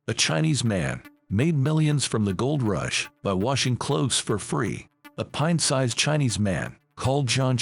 A Chinese man made millions from the gold rush by washing clothes for free. A pint-sized Chinese man called John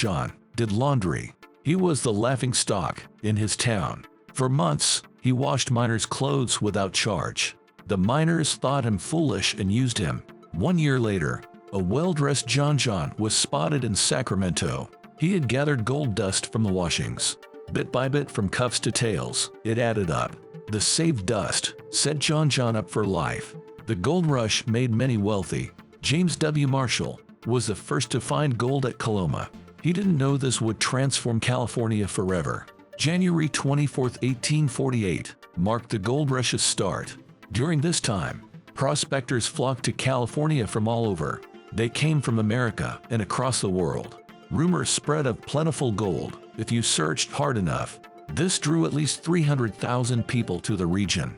did laundry. He was the laughingstock in his town. For months, he washed miners' clothes without charge. The miners thought him foolish and used him. 1 year later, a well-dressed John was spotted in Sacramento. He had gathered gold dust from the washings. Bit by bit, from cuffs to tails, it added up. The saved dust set John up for life. The gold rush made many wealthy. James W. Marshall was the first to find gold at Coloma. He didn't know this would transform California forever. January 24, 1848, marked the gold rush's start. During this time, prospectors flocked to California from all over. They came from America and across the world. Rumors spread of plentiful gold if you searched hard enough. This drew at least 300,000 people to the region.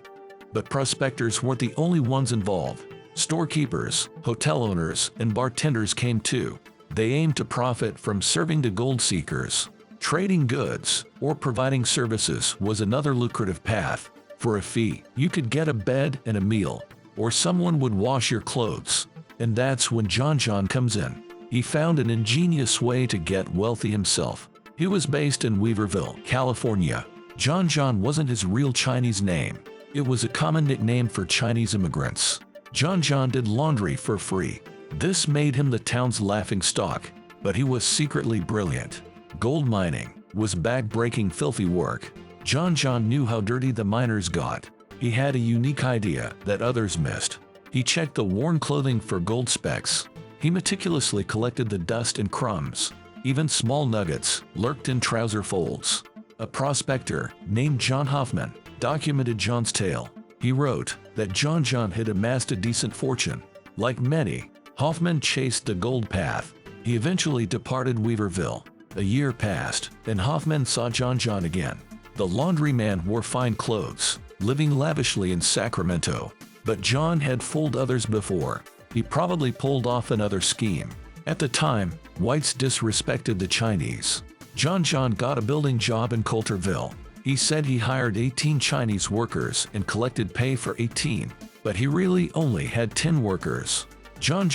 But prospectors weren't the only ones involved. Storekeepers, hotel owners, and bartenders came too. They aimed to profit from serving the gold seekers. Trading goods or providing services was another lucrative path. For a fee, you could get a bed and a meal, or someone would wash your clothes. And that's when John comes in. He found an ingenious way to get wealthy himself. He was based in Weaverville, California. John wasn't his real Chinese name. It was a common nickname for Chinese immigrants. John did laundry for free. This made him the town's laughingstock, but he was secretly brilliant. Gold mining was back-breaking, filthy work. John knew how dirty the miners got. He had a unique idea that others missed. He checked the worn clothing for gold specks. He meticulously collected the dust and crumbs. Even small nuggets lurked in trouser folds. A prospector named John Hoffman documented John's tale. He wrote that John had amassed a decent fortune. Like many, Hoffman chased the gold path. He eventually departed Weaverville. A year passed, and Hoffman saw John again. The laundryman wore fine clothes, living lavishly in Sacramento. But John had fooled others before. He probably pulled off another scheme. At the time, whites disrespected the Chinese. John got a building job in Coulterville. He said he hired 18 Chinese workers and collected pay for 18, but he really only had 10 workers. John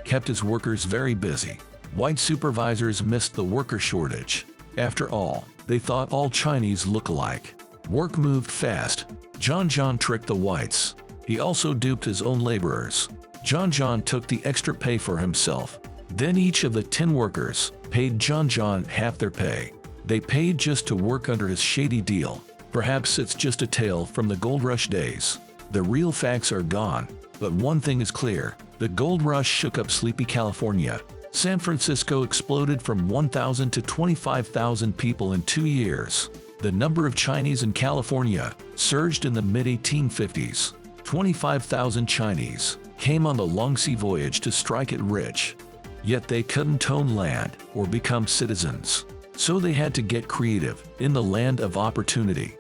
kept his workers very busy. White supervisors missed the worker shortage. After all, they thought all Chinese look alike. Work moved fast. John tricked the whites. He also duped his own laborers. John took the extra pay for himself. Then each of the 10 workers paid John half their pay. They paid just to work under his shady deal. Perhaps it's just a tale from the gold rush days. The real facts are gone, but one thing is clear. The gold rush shook up sleepy California. San Francisco exploded from 1,000 to 25,000 people in 2 years. The number of Chinese in California surged in the mid-1850s. 25,000 Chinese came on the long sea voyage to strike it rich. Yet they couldn't own land or become citizens. So they had to get creative in the land of opportunity.